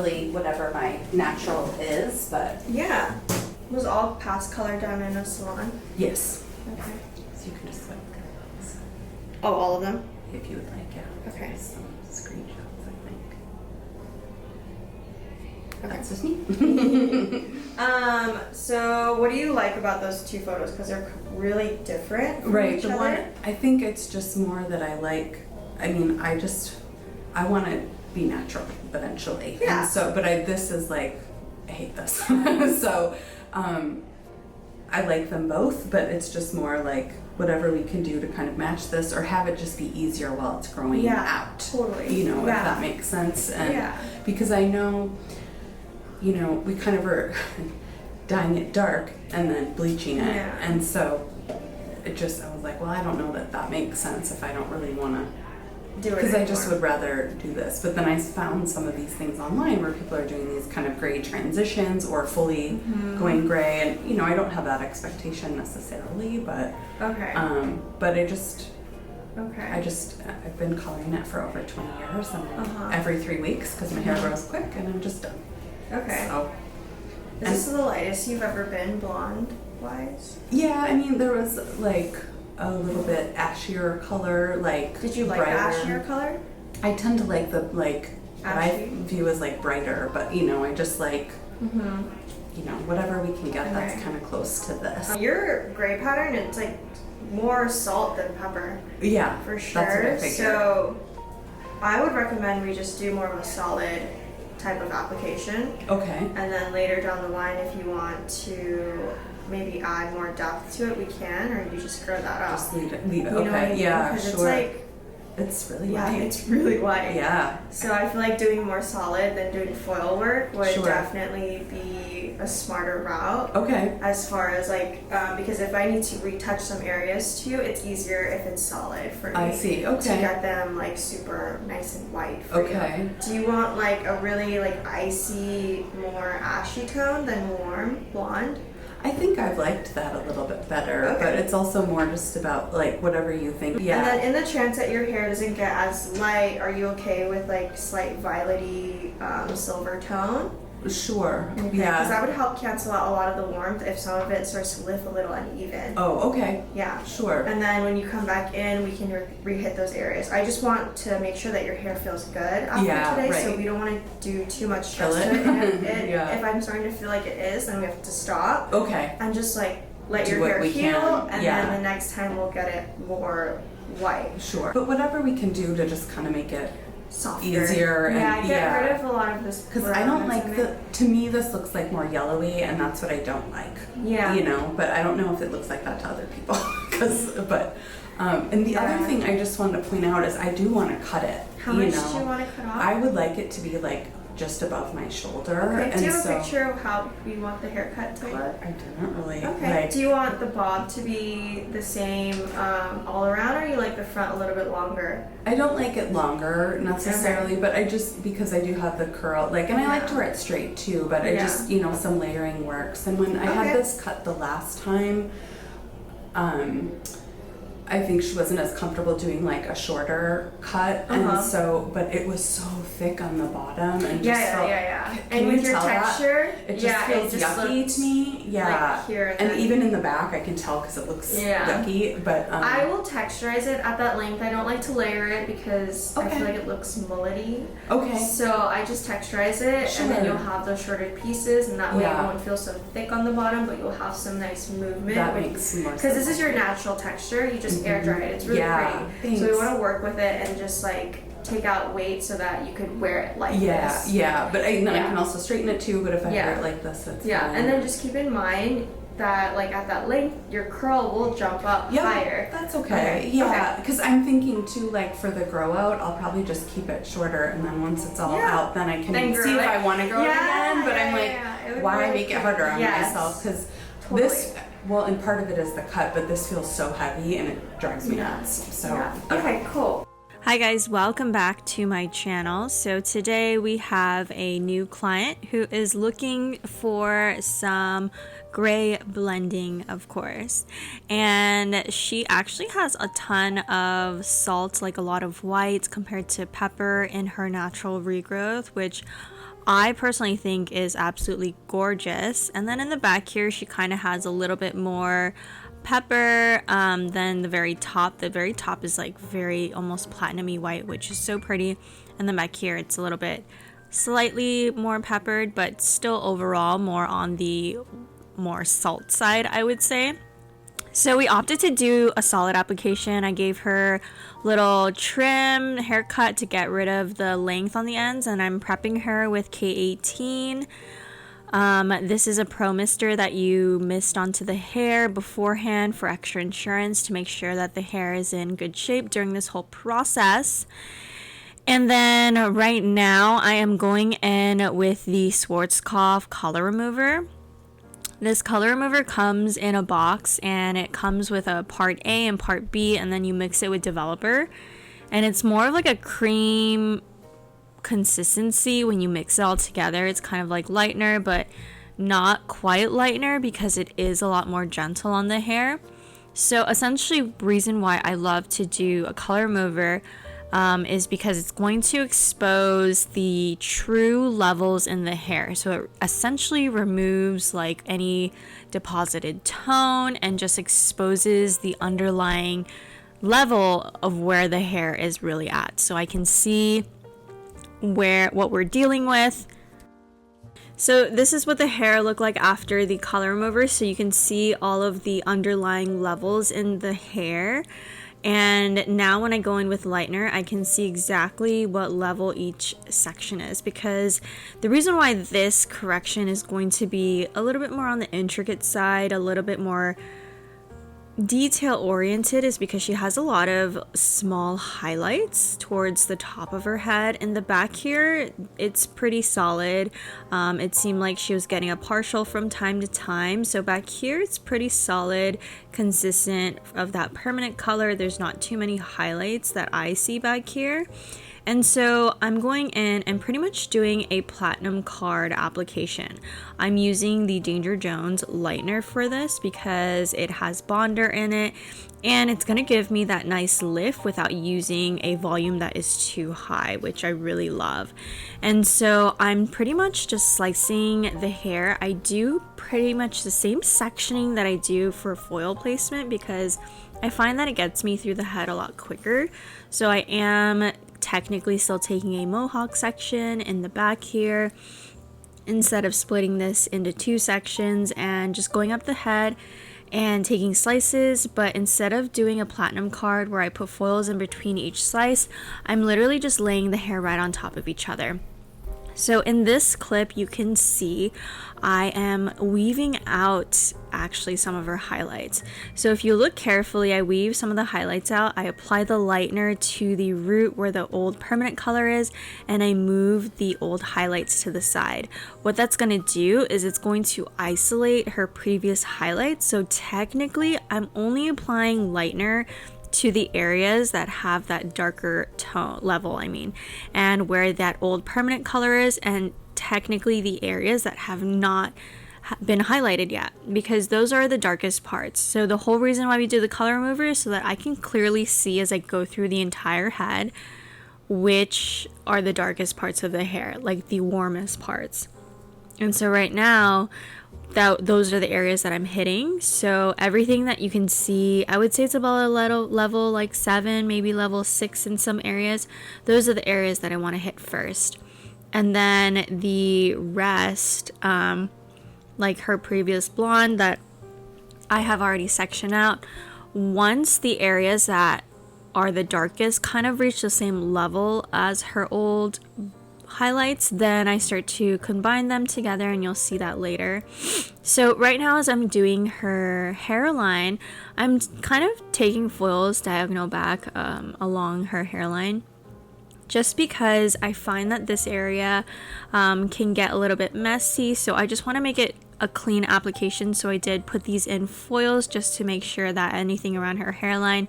really whatever my natural is, but yeah. Was all past color done in a salon? yes. Okay. So you can just look at those Oh, all of them? if you would like, yeah. Okay. Some screenshots, I think. Okay. That's just me. So what do you like about those two photos? Because they're really different from Right, each the other. one, I think it's just more that I like, I mean, I want to be natural eventually. Yeah. And so, but this is like, I hate this. So, I like them both, but it's just more like whatever we can do to kind of match this or have it just be easier while it's growing out. Totally. You know, Yeah. if that makes sense. And Yeah. because I know, you know, we kind of are dyeing it dark and then bleaching it. Yeah. And so I was like, well, I don't know that makes sense if I don't really want to Do it because I just anymore. would rather do this. But then I found some of these things online where people are doing these kind of gray transitions or fully going gray, and you know, I don't have that expectation necessarily, but Okay. but Okay. I've been coloring it for over 20 years, and every 3 weeks because my hair grows quick, and I'm just done. Okay. So, Is this the lightest you've ever been blonde wise? yeah, I mean, there was like a little bit ashier color, like Did you like brighter. ashier color? I tend to like the what I Ashy? view as like brighter, but you know, I just like you know, whatever we can get that's Okay. kind of close to this. Your gray pattern, it's like more salt than pepper. Yeah, For sure. That's what I figured. So I would recommend we just do more of a solid type of application. Okay. And then later down the line, if you want to maybe add more depth to it, we can, or you just grow that out. Just leave it. You know what I Okay. mean? Yeah. Because Sure. it's like, it's really yeah, white. it's really white. Yeah. So I feel like doing more solid than doing foil work would Sure. definitely be a smarter route. Okay. As far as like, because if I need to retouch some areas too, it's easier if it's solid for me. I see. To Okay. get them like super nice and white for Okay. you. Do you want like a really like icy, more ashy tone than warm blonde? I think I've liked that a little bit better, Okay. but it's also more just about like whatever you think. Yeah. And then in the chance that your hair doesn't get as light, are you okay with like slight violety silver tone? Sure. Because Yeah. that would help cancel out a lot of the warmth if some of it starts to lift a little uneven. Oh, okay. Yeah. Sure. And then when you come back in, we can re-hit those areas. I just want to make sure that your hair feels good after Yeah, today, so right. we don't want to do too much stress Kill to it. it. And Yeah. if I'm starting to feel like it is, then we have to stop Okay. and just like let Do your what hair we heal, can. and Yeah. then the next time we'll get it more white, Sure. But whatever we can do to just kind of make it softer, easier and yeah, get yeah. rid of a lot of this. Because I don't brown that's like in it. to me this looks like more yellowy, and that's what I don't like. Yeah. You know, but I don't know if it looks like that to other people. And the other Yeah. thing I just wanted to point out is I do want to cut it. How much do you want to cut off? I would like it to be like just above my shoulder. Okay. And Do you have so, a picture of how you want the haircut to look? I didn't really Okay. like. Do you want the bob to be the same all around, or you like the front a little bit longer? I don't like it longer necessarily, but I just because I do have the curl, like, and I like to wear it straight too. But I Yeah. just, you know, some layering works. And when I Okay. had this cut the last time, I think she wasn't as comfortable doing like a shorter cut, and so, but it was so thick on the bottom, and just felt, Yeah. Can And you with your tell that? texture, It just yeah, feels it just yucky looks to me. Yeah, like here and and then- even in the back, I can tell because it looks Yeah. yucky. But I will texturize it at that length. I don't like to layer it because I Okay. feel like it looks mullety. okay, So I just texturize it, and then Sure. you'll have those shorter pieces, and that way Yeah. it won't feel so thick on the bottom, but you'll have some nice movement. that makes more sense. Because this is your natural texture, you just air dry it. It's really Yeah, pretty. thanks. So we want to work with it and just like take out weight so that you could wear it like this. Yeah, but then I Yeah. can also straighten it too. But if I Yeah. wear it like this, it's Yeah, fine. and then just keep in mind that like at that length, your curl will jump up higher. That's okay. Okay. Yeah, because I'm thinking too, like for the grow out, I'll probably just keep it shorter, and then once it's all Yeah. out, then I can Then see grow if it. I want to grow it Yeah, again. But yeah, I'm like, yeah. It would why really make it cute. harder on Yes. myself? Because Totally. this, well, and part of it is the cut, but this feels so heavy and it drives me Yeah. nuts. So Yeah. Okay, cool. Hi guys, welcome back to my channel. So today we have a new client who is looking for some gray blending, of course. And she actually has a ton of salt, like a lot of whites compared to pepper in her natural regrowth, which I personally think is absolutely gorgeous. And then in the back here, she kind of has a little bit more pepper than the very top. The very top is like very almost platinum-y white, which is so pretty. And then back here, it's a little bit slightly more peppered, but still overall more on the more salt side, I would say. So we opted to do a solid application. I gave her little trim haircut to get rid of the length on the ends, and I'm prepping her with K18. This is a pro mister that you mist onto the hair beforehand for extra insurance to make sure that the hair is in good shape during this whole process. And then right now I am going in with the Schwarzkopf color remover. This color remover comes in a box, and it comes with a part A and part B, and then you mix it with developer. And it's more of like a cream consistency when you mix it all together. It's kind of like lightener, but not quite lightener because it is a lot more gentle on the hair. So essentially, reason why I love to do a color remover is because it's going to expose the true levels in the hair. So it essentially removes like any deposited tone and just exposes the underlying level of where the hair is really at. So I can see what we're dealing with. So this is what the hair looked like after the color remover. So you can see all of the underlying levels in the hair. And now when I go in with lightener, I can see exactly what level each section is, because the reason why this correction is going to be a little bit more on the intricate side, a little bit more detail oriented, is because she has a lot of small highlights towards the top of her head. In the back here, it's pretty solid. It seemed like she was getting a partial from time to time, so back here it's pretty solid, consistent of that permanent color. There's not too many highlights that I see back here. And so I'm going in and pretty much doing a platinum card application. I'm using the Danger Jones lightener for this because it has bonder in it, and it's going to give me that nice lift without using a volume that is too high, which I really love. And so I'm pretty much just slicing the hair. I do pretty much the same sectioning that I do for foil placement because I find that it gets me through the head a lot quicker. So I am technically still taking a mohawk section in the back here instead of splitting this into two sections and just going up the head and taking slices. But instead of doing a platinum card where I put foils in between each slice, I'm literally just laying the hair right on top of each other. So in this clip, you can see I am weaving out actually some of her highlights. So if you look carefully, I weave some of the highlights out. I apply the lightener to the root where the old permanent color is, and I move the old highlights to the side. What that's going to do is it's going to isolate her previous highlights. So technically, I'm only applying lightener to the areas that have that darker tone level, and where that old permanent color is, and technically the areas that have not been highlighted yet, because those are the darkest parts. So the whole reason why we do the color remover is so that I can clearly see as I go through the entire head which are the darkest parts of the hair, like the warmest parts. And so right now, those are the areas that I'm hitting. So everything that you can see, I would say it's about a level like 7, maybe level 6 in some areas. Those are the areas that I want to hit first. And then the rest, like her previous blonde that I have already sectioned out, once the areas that are the darkest kind of reach the same level as her old highlights, then I start to combine them together, and you'll see that later. So right now, as I'm doing her hairline, I'm kind of taking foils diagonal back along her hairline, just because I find that this area can get a little bit messy. So I just want to make it a clean application. So I did put these in foils just to make sure that anything around her hairline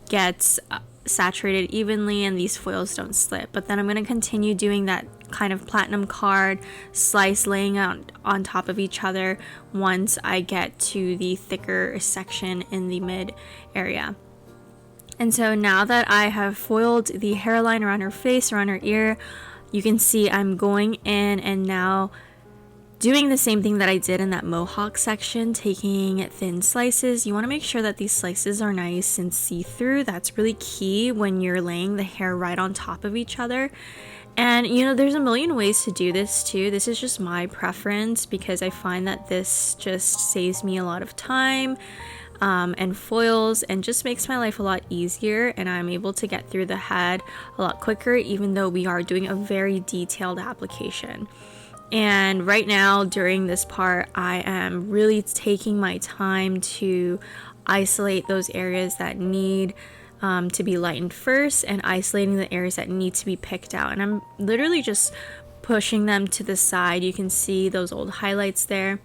gets saturated evenly and these foils don't slip. But then I'm going to continue doing that kind of platinum card slice, laying out on top of each other once I get to the thicker section in the mid area. And so now that I have foiled the hairline around her face, around her ear, you can see I'm going in and now doing the same thing that I did in that mohawk section, taking thin slices. You want to make sure that these slices are nice and see-through. That's really key when you're laying the hair right on top of each other. And you know, there's a million ways to do this too. This is just my preference because I find that this just saves me a lot of time and foils, and just makes my life a lot easier, and I'm able to get through the head a lot quicker, even though we are doing a very detailed application. And right now during this part, I am really taking my time to isolate those areas that need to be lightened first, and isolating the areas that need to be picked out. And I'm literally just pushing them to the side. You can see those old highlights there.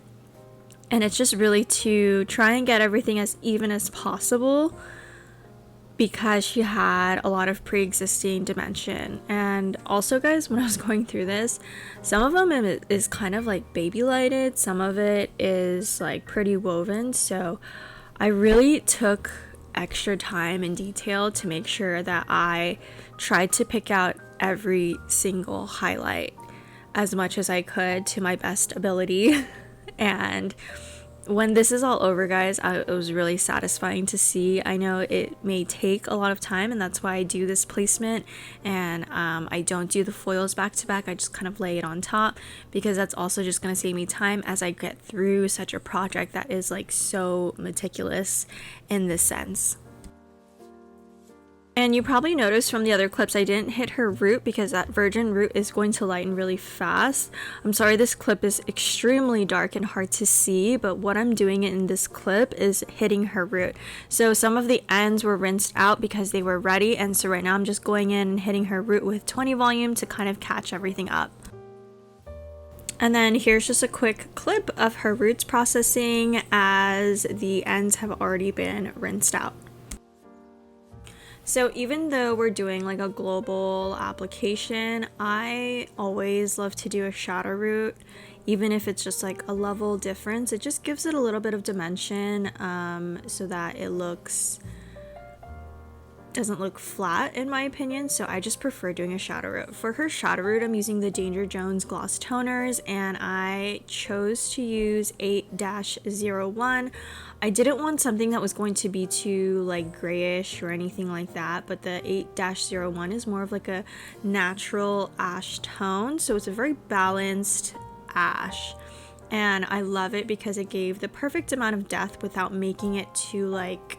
And it's just really to try and get everything as even as possible, because she had a lot of pre-existing dimension. And also, guys, when I was going through this, some of them is kind of like baby lighted, some of it is like pretty woven. So I really took extra time and detail to make sure that I tried to pick out every single highlight as much as I could to my best ability. And when this is all over, guys, it was really satisfying to see. I know it may take a lot of time, and that's why I do this placement, and I don't do the foils back to back. I just kind of lay it on top, because that's also just going to save me time as I get through such a project that is like so meticulous in this sense. And you probably noticed from the other clips I didn't hit her root, because that virgin root is going to lighten really fast. I'm sorry this clip is extremely dark and hard to see, but what I'm doing in this clip is hitting her root. So some of the ends were rinsed out because they were ready, and so right now I'm just going in and hitting her root with 20 volume to kind of catch everything up. And then here's just a quick clip of her roots processing, as the ends have already been rinsed out. So even though we're doing like a global application, I always love to do a shadow root, even if it's just like a level difference. It just gives it a little bit of dimension, so that it doesn't look flat, in my opinion. So I just prefer doing a shadow root. For her shadow root, I'm using the Danger Jones gloss toners, and I chose to use 8-01. I didn't want something that was going to be too like grayish or anything like that, but the 8-01 is more of like a natural ash tone, so it's a very balanced ash, and I love it because it gave the perfect amount of depth without making it too like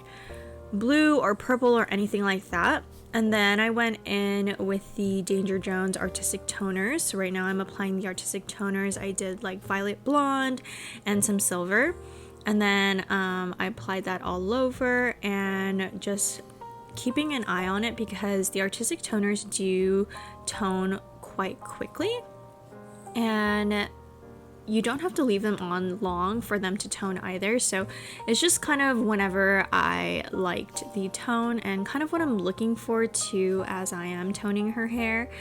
blue or purple or anything like that. And then I went in with the Danger Jones artistic toners. So right now I'm applying the artistic toners. I did like violet blonde and some silver, and then I applied that all over, and just keeping an eye on it because the artistic toners do tone quite quickly, and you don't have to leave them on long for them to tone either. So it's just kind of whenever I liked the tone, and kind of what I'm looking for too as I am toning her hair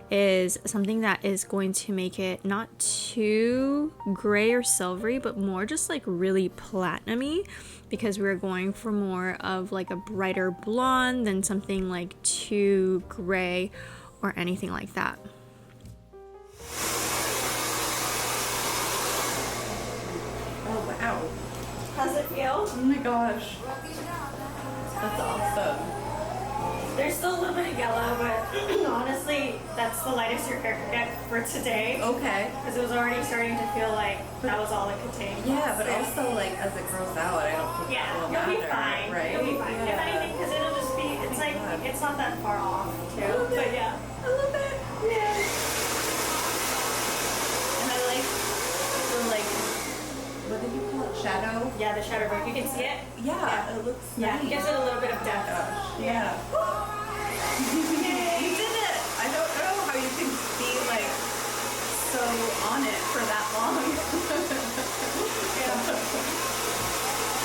is something that is going to make it not too gray or silvery, but more just like really platinumy, because we're going for more of like a brighter blonde than something like too gray or anything like that. How's it feel? Oh my gosh. That's awesome. There's still a little bit of yellow, but honestly, that's the lightest your hair could get for today. Okay. Because it was already starting to feel like that was all it could take. Yeah, but also like as it grows out, I don't think it will matter, you'll be fine. right? You'll be fine. Yeah. If anything, because it'll just be, it's like, it's not that far off too. But yeah. I love it. Yeah. And I like the like, what did you call it? Shadow? Yeah, the shadow root. You can see it? Yeah, it looks nice. It gives it a little bit of depth. Yeah. You did it! I don't know how you can be like so on it for that long.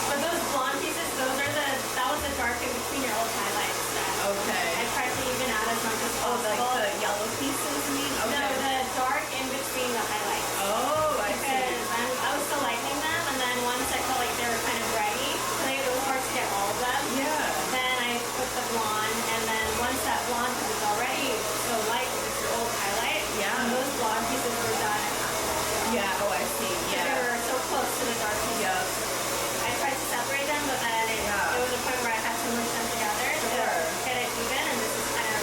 But those blonde pieces, that was the dark in between your old highlights. Okay. I tried to even add as much as possible. Like the yellow pieces, you mean? Okay. No, the dark in between the highlights. Oh, I see. Because I was still lightening them, and then once I felt like they were kind of ready, so it was hard to get all of them. Yeah. Then I put the blonde, and then once that blonde, because it's already so light, because it's your old highlight. Yeah. Yeah, oh, I see. They Yeah. were so close to the dark pieces. Yep. I tried to separate them, but then it was a point where I had to mush them together to get it even, and this is kind of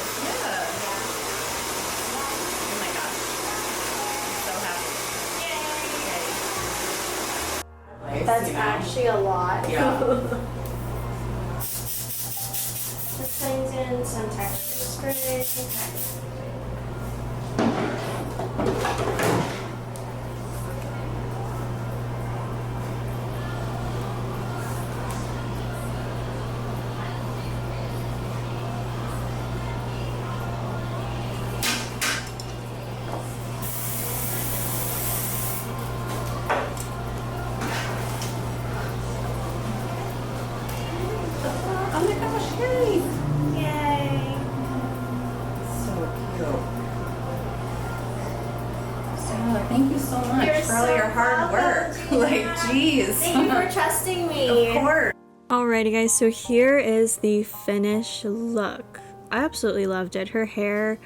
Oh my gosh. I'm so happy. Yay! That's actually a lot. Yeah. This brings in some texture spray. Oh my gosh, yay! Yay! So cute. Sarah, thank you so much You're for all so your hard work. welcome, Like, geez. Thank you for trusting me. Of course. Alrighty guys, so here is the finished look. I absolutely loved it. Her hair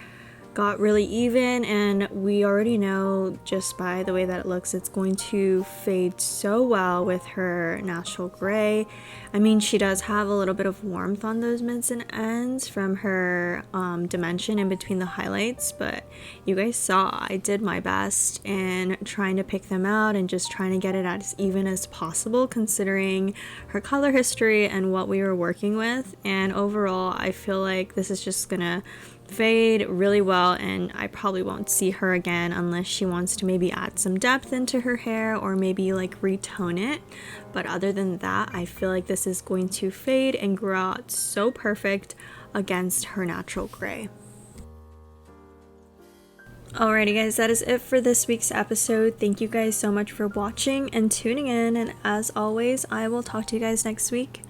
got really even, and we already know just by the way that it looks it's going to fade so well with her natural gray. I mean, she does have a little bit of warmth on those mids and ends from her dimension in between the highlights, but you guys saw I did my best in trying to pick them out and just trying to get it as even as possible considering her color history and what we were working with. And overall I feel like this is just gonna fade really well, and I probably won't see her again unless she wants to maybe add some depth into her hair or maybe like retone it. But other than that, I feel like this is going to fade and grow out so perfect against her natural gray. Alrighty guys, that is it for this week's episode. Thank you guys so much for watching and tuning in, and as always, I will talk to you guys next week.